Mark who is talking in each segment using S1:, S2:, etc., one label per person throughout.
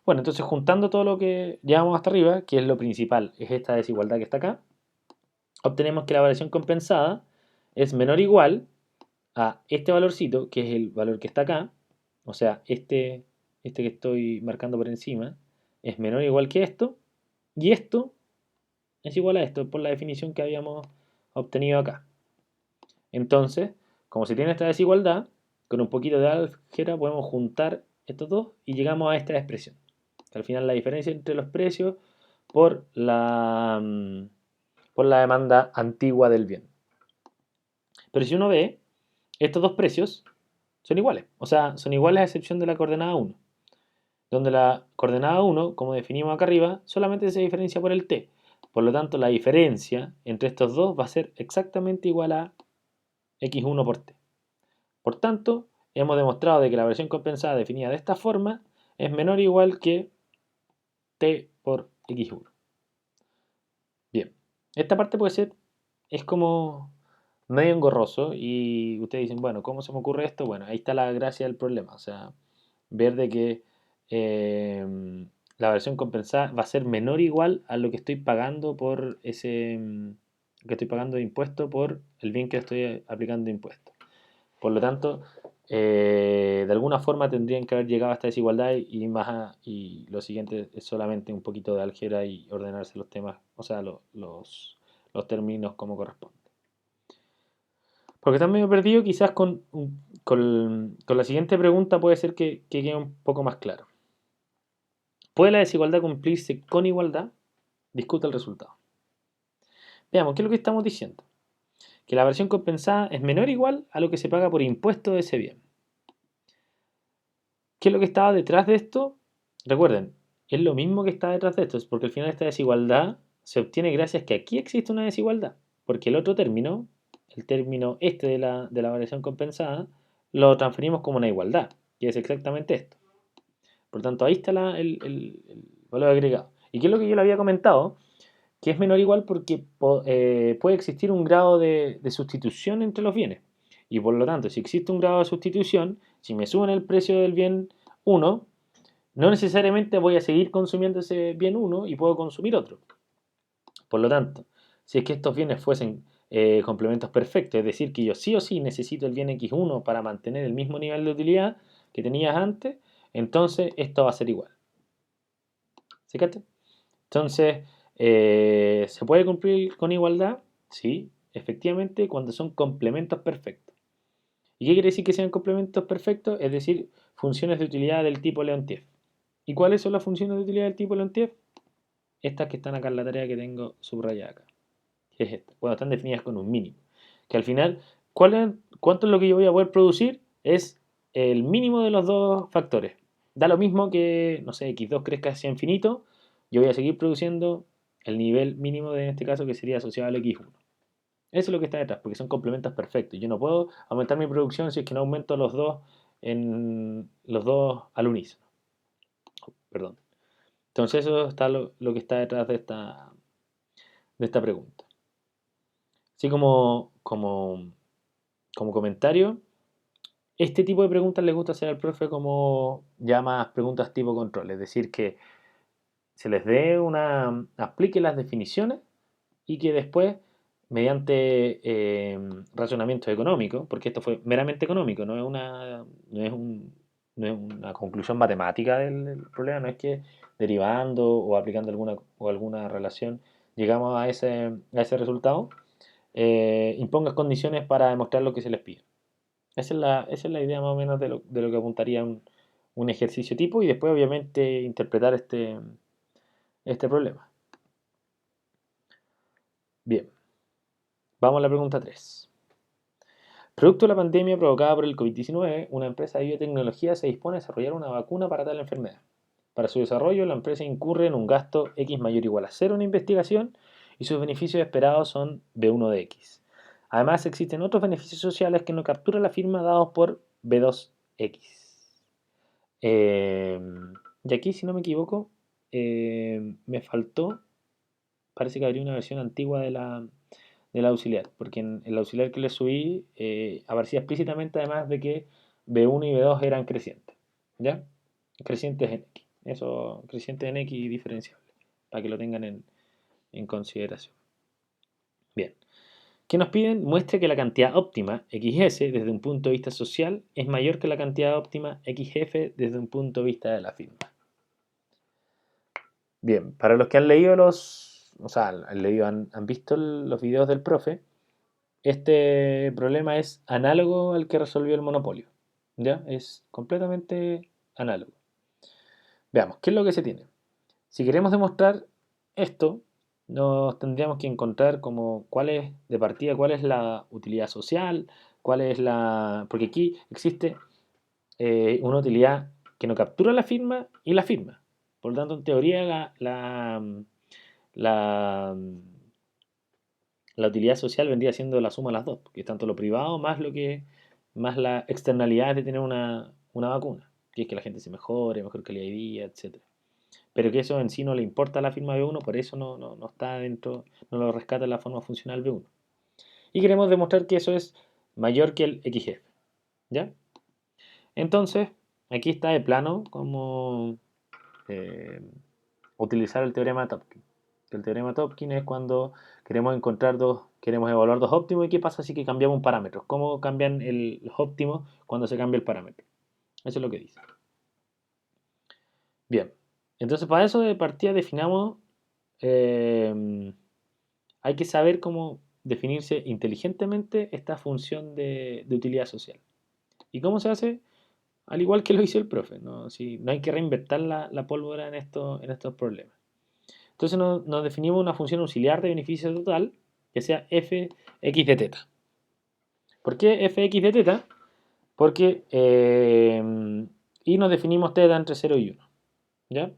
S1: Bueno, entonces juntando todo lo que llevamos hasta arriba, que es lo principal, es esta desigualdad que está acá, obtenemos que la variación compensada es menor o igual a este valorcito, que es el valor que está acá, o sea, este que estoy marcando por encima, es menor o igual que esto, y esto es igual a esto, por la definición que habíamos obtenido acá. Entonces, como se tiene esta desigualdad, con un poquito de álgebra podemos juntar estos dos y llegamos a esta expresión. Al final la diferencia entre los precios por por la demanda antigua del bien. Pero si uno ve, estos dos precios son iguales. O sea, son iguales a excepción de la coordenada 1. Donde la coordenada 1, como definimos acá arriba, solamente se diferencia por el t. Por lo tanto, la diferencia entre estos dos va a ser exactamente igual a x1 por t. Por tanto, hemos demostrado de que la variación compensada definida de esta forma es menor o igual que t por x1. Bien, esta parte puede ser, es como medio engorroso y ustedes dicen, bueno, ¿cómo se me ocurre esto? Bueno, ahí está la gracia del problema, o sea, ver de que la versión compensada va a ser menor o igual a lo que estoy pagando por que estoy pagando de impuesto por el bien que estoy aplicando de impuesto. Por lo tanto, de alguna forma tendrían que haber llegado a esta desigualdad y lo siguiente es solamente un poquito de álgebra y ordenarse los temas, o sea, los términos como corresponde. Porque estás medio perdido, quizás con la siguiente pregunta puede ser que quede un poco más claro. ¿Puede la desigualdad cumplirse con igualdad? Discuta el resultado. Veamos, ¿qué es lo que estamos diciendo? Que la versión compensada es menor o igual a lo que se paga por impuesto de ese bien. ¿Qué es lo que estaba detrás de esto? Recuerden, es lo mismo que está detrás de esto, es porque al final esta desigualdad se obtiene gracias a que aquí existe una desigualdad, porque el otro término, el término este de la variación compensada, lo transferimos como una igualdad, que es exactamente esto. Por tanto, ahí está el valor agregado. ¿Y qué es lo que yo le había comentado? Que es menor o igual porque puede existir un grado de sustitución entre los bienes. Y por lo tanto, si existe un grado de sustitución, si me suben el precio del bien 1, no necesariamente voy a seguir consumiendo ese bien 1 y puedo consumir otro. Por lo tanto, si es que estos bienes fuesen complementos perfectos, es decir, que yo sí o sí necesito el bien X1 para mantener el mismo nivel de utilidad que tenías antes, entonces esto va a ser igual. ¿Se cacha? Entonces, ¿se puede cumplir con igualdad? Sí, efectivamente, cuando son complementos perfectos. ¿Y qué quiere decir que sean complementos perfectos? Es decir, funciones de utilidad del tipo Leontief. ¿Y cuáles son las funciones de utilidad del tipo Leontief? Estas que están acá en la tarea que tengo subrayada acá. Que es esta. Bueno, están definidas con un mínimo. Que al final, ¿cuánto es lo que yo voy a poder producir? Es el mínimo de los dos factores. Da lo mismo que, no sé, x2 crezca hacia infinito, yo voy a seguir produciendo el nivel mínimo de en este caso que sería asociado al x1. Eso es lo que está detrás, porque son complementos perfectos. Yo no puedo aumentar mi producción si es que no aumento los dos al unísono. Perdón. Entonces eso está lo que está detrás de esta pregunta. Así como comentario, este tipo de preguntas le gusta hacer al profe como ya más preguntas tipo control, es decir, que se les dé aplique las definiciones y que después, mediante razonamiento económico, porque esto fue meramente económico, no es una conclusión matemática del problema, no es que derivando o aplicando alguna relación llegamos a ese resultado, impongas condiciones para demostrar lo que se les pide. Esa es la idea más o menos de lo que apuntaría un ejercicio tipo y después obviamente interpretar este problema. Bien, vamos a la pregunta 3. Producto de la pandemia provocada por el COVID-19, una empresa de biotecnología se dispone a desarrollar una vacuna para tal enfermedad. Para su desarrollo, la empresa incurre en un gasto X mayor o igual a 0 en investigación y sus beneficios esperados son B1 de X. Además, existen otros beneficios sociales que no captura la firma dados por B2X. Y aquí, si no me equivoco, me faltó, parece que habría una versión antigua del auxiliar, porque en el auxiliar que le subí aparecía explícitamente además de que B1 y B2 eran crecientes, ¿ya? Crecientes en X. Eso, creciente en X diferenciable, para que lo tengan en consideración. Bien. ¿Qué nos piden? Muestre que la cantidad óptima XS desde un punto de vista social es mayor que la cantidad óptima XF desde un punto de vista de la firma. Bien, para los que han leído han visto los videos del profe, este problema es análogo al que resolvió el monopolio. ¿Ya? Es completamente análogo. Veamos, ¿qué es lo que se tiene? Si queremos demostrar esto, nos tendríamos que encontrar como cuál es, de partida, cuál es la utilidad social, cuál es la... Porque aquí existe una utilidad que no captura la firma y la firma. Por lo tanto, en teoría, la, la utilidad social vendría siendo la suma de las dos, que es tanto lo privado más las externalidades de tener una vacuna, que es que la gente se mejore, mejor calidad de vida, etcétera. Pero que eso en sí no le importa a la firma B1, por eso no está dentro, no lo rescata en la forma funcional B1. Y queremos demostrar que eso es mayor que el XF. ¿Ya? Entonces, aquí está de plano como eh, utilizar el teorema de Topkin. El teorema de Topkin es cuando queremos evaluar dos óptimos y qué pasa si que cambiamos un parámetro. ¿Cómo cambian los óptimos cuando se cambia el parámetro? Eso es lo que dice. Bien, entonces para eso de partida definamos, hay que saber cómo definirse inteligentemente esta función de utilidad social. ¿Y cómo se hace? Al igual que lo hizo el profe, ¿no? Si, no hay que reinventar la pólvora en estos problemas. Entonces nos definimos una función auxiliar de beneficio total que sea fx de teta. ¿Por qué fx de teta? Porque y nos definimos teta entre 0 y 1. ¿Ya?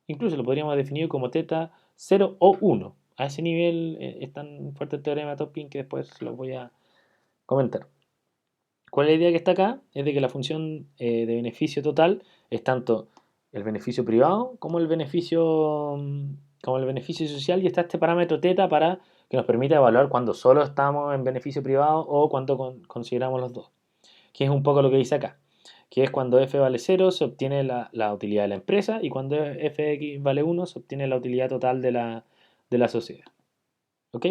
S1: Incluso lo podríamos definir como teta 0 o 1. A ese nivel es tan fuerte el teorema de Topkin que después lo voy a comentar. ¿Cuál es la idea que está acá? Es de que la función de beneficio total es tanto el beneficio privado como el beneficio social, y está este parámetro teta para que nos permita evaluar cuando solo estamos en beneficio privado o cuando consideramos los dos, que es un poco lo que dice acá, que es cuando f vale 0 se obtiene la utilidad de la empresa y cuando fx vale 1 se obtiene la utilidad total de la sociedad. ¿Ok?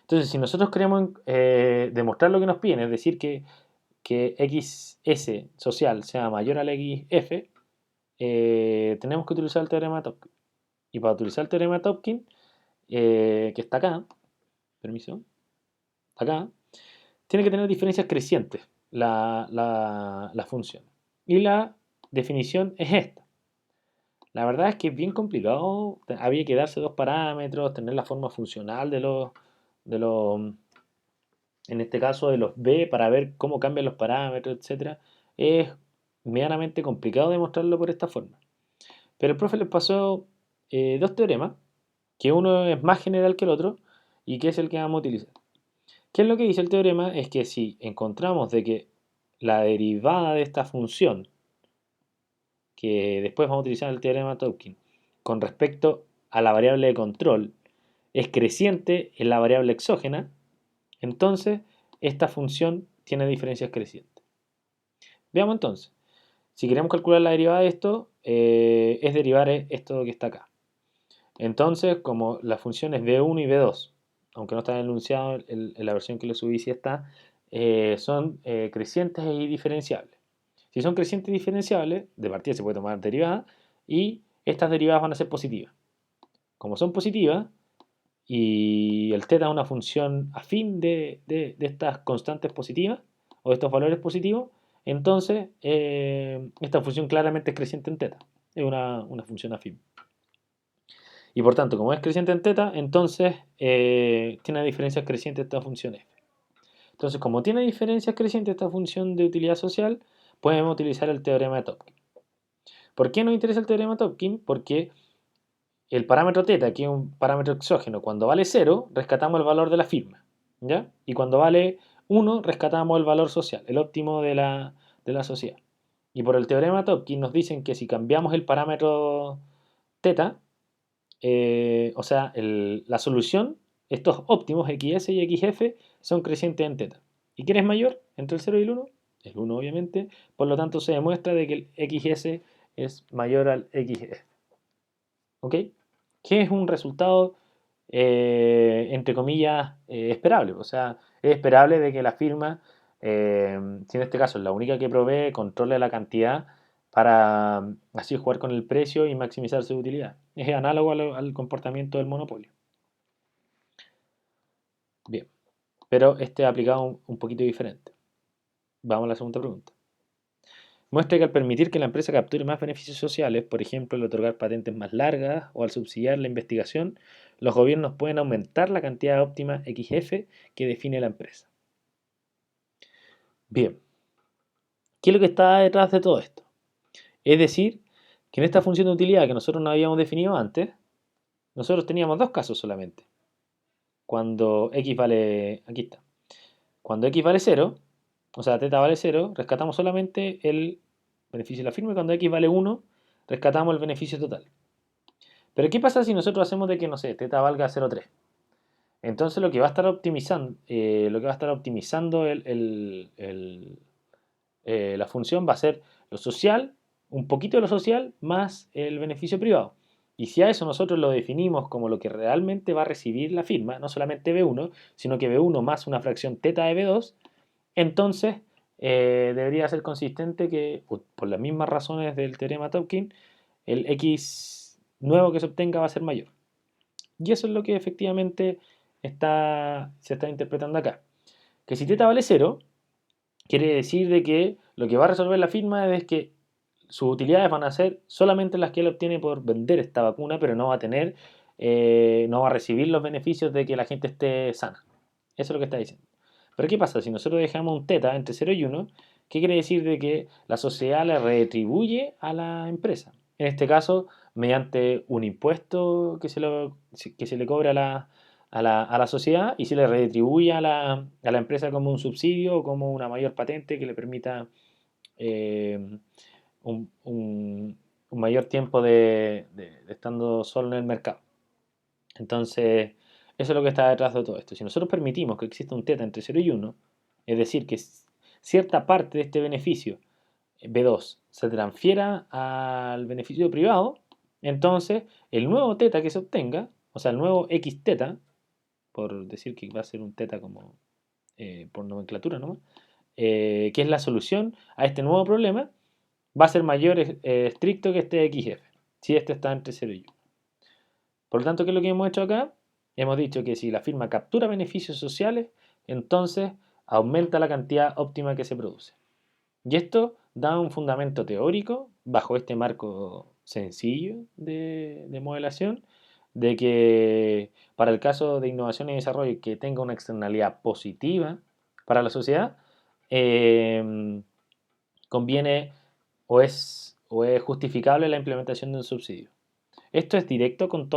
S1: Entonces, si nosotros queremos demostrar lo que nos piden, es decir, que XS social sea mayor al XF, tenemos que utilizar el teorema de Topkin. Y para utilizar el teorema de Topkin, que está acá, permiso, acá, tiene que tener diferencias crecientes la función. Y la definición es esta. La verdad es que es bien complicado. Había que darse dos parámetros, tener la forma funcional de los en este caso de los B, para ver cómo cambian los parámetros, etcétera. Es medianamente complicado demostrarlo por esta forma. Pero el profe les pasó dos teoremas, que uno es más general que el otro y que es el que vamos a utilizar. ¿Qué es lo que dice el teorema? Es que si encontramos de que la derivada de esta función, que después vamos a utilizar el teorema de Topkin, con respecto a la variable de control, es creciente en la variable exógena, entonces esta función tiene diferencias crecientes. Veamos entonces. Si queremos calcular la derivada de esto, es derivar esto que está acá. Entonces, como las funciones b1 y b2, aunque no está en el enunciado, en la versión que le subí sí está, son crecientes y diferenciables. Si son crecientes y diferenciables, de partida se puede tomar derivada, y estas derivadas van a ser positivas. Como son positivas, y el θ es una función afín de estas constantes positivas, o de estos valores positivos, entonces esta función claramente es creciente en θ. Es una función afín. Y por tanto, como es creciente en θ, entonces tiene diferencias crecientes esta función f. Entonces, como tiene diferencias crecientes esta función de utilidad social, podemos utilizar el teorema de Topkin. ¿Por qué nos interesa el teorema de Topkin? Porque el parámetro θ, que es un parámetro exógeno, cuando vale 0, rescatamos el valor de la firma. ¿Ya? Y cuando vale 1, rescatamos el valor social, el óptimo de la sociedad. Y por el teorema de Topkin nos dicen que si cambiamos el parámetro θ, o sea, la solución, estos óptimos XS y XF son crecientes en θ. ¿Y quién es mayor entre el 0 y el 1? El 1 obviamente. Por lo tanto se demuestra de que el XS es mayor al XF. ¿Ok? Que es un resultado, entre comillas, esperable. O sea, es esperable de que la firma, si en este caso es la única que provee, controle la cantidad para así jugar con el precio y maximizar su utilidad. Es análogo al comportamiento del monopolio. Bien, pero este aplicado un poquito diferente. Vamos a la segunda pregunta. Muestra que al permitir que la empresa capture más beneficios sociales, por ejemplo, al otorgar patentes más largas o al subsidiar la investigación, los gobiernos pueden aumentar la cantidad óptima XF que define la empresa. Bien, ¿qué es lo que está detrás de todo esto? Es decir, que en esta función de utilidad que nosotros no habíamos definido antes, nosotros teníamos dos casos solamente. Cuando X vale, aquí está, cuando X vale 0, o sea, teta vale 0, rescatamos solamente el beneficio de la firma y cuando X vale 1, rescatamos el beneficio total. Pero ¿qué pasa si nosotros hacemos de que, no sé, teta valga 0,3? Entonces lo que va a estar optimizando la función va a ser lo social, un poquito de lo social, más el beneficio privado. Y si a eso nosotros lo definimos como lo que realmente va a recibir la firma, no solamente B1, sino que B1 más una fracción teta de B2, entonces debería ser consistente que, por las mismas razones del teorema Topkin, el X nuevo que se obtenga va a ser mayor. Y eso es lo que efectivamente se está interpretando acá. Que si teta vale 0, quiere decir de que lo que va a resolver la firma es que sus utilidades van a ser solamente las que él obtiene por vender esta vacuna, pero no va a tener, no va a recibir los beneficios de que la gente esté sana. Eso es lo que está diciendo. Pero ¿qué pasa? Si nosotros dejamos un teta entre 0 y 1, ¿qué quiere decir de que la sociedad le retribuye a la empresa? En este caso, mediante un impuesto que se le cobra a la sociedad y se le retribuye a la empresa como un subsidio o como una mayor patente que le permita eh, un mayor tiempo de estando solo en el mercado. Entonces, eso es lo que está detrás de todo esto. Si nosotros permitimos que exista un teta entre 0 y 1, es decir, que cierta parte de este beneficio B2 se transfiera al beneficio privado, entonces el nuevo teta que se obtenga, o sea, el nuevo X teta, por decir que va a ser un teta como por nomenclatura nomás, que es la solución a este nuevo problema, va a ser mayor estricto que este XF, si este está entre 0 y 1. Por lo tanto, ¿qué es lo que hemos hecho acá? Hemos dicho que si la firma captura beneficios sociales, entonces aumenta la cantidad óptima que se produce. Y esto da un fundamento teórico bajo este marco sencillo de modelación, de que para el caso de innovación y desarrollo que tenga una externalidad positiva para la sociedad, conviene o es justificable la implementación de un subsidio. Esto es directo con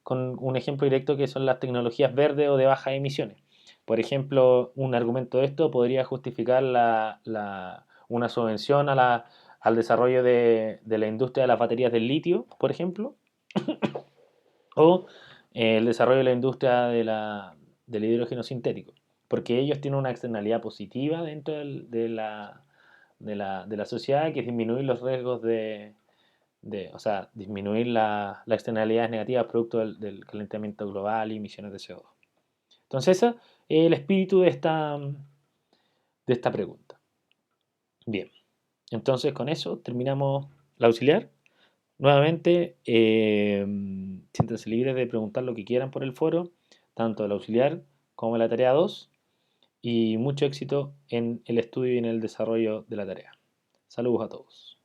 S1: con un ejemplo directo que son las tecnologías verdes o de bajas emisiones. Por ejemplo, un argumento de esto podría justificar una subvención al desarrollo de la industria de las baterías del litio, por ejemplo, o el desarrollo de la industria del hidrógeno sintético, porque ellos tienen una externalidad positiva dentro de la sociedad, que es disminuir los riesgos o sea, disminuir las externalidades negativas producto del calentamiento global y emisiones de CO2. Entonces, ese es el espíritu de esta pregunta. Bien, entonces con eso terminamos la auxiliar. Nuevamente, siéntanse libres de preguntar lo que quieran por el foro, tanto el auxiliar como la tarea 2, y mucho éxito en el estudio y en el desarrollo de la tarea. Saludos a todos.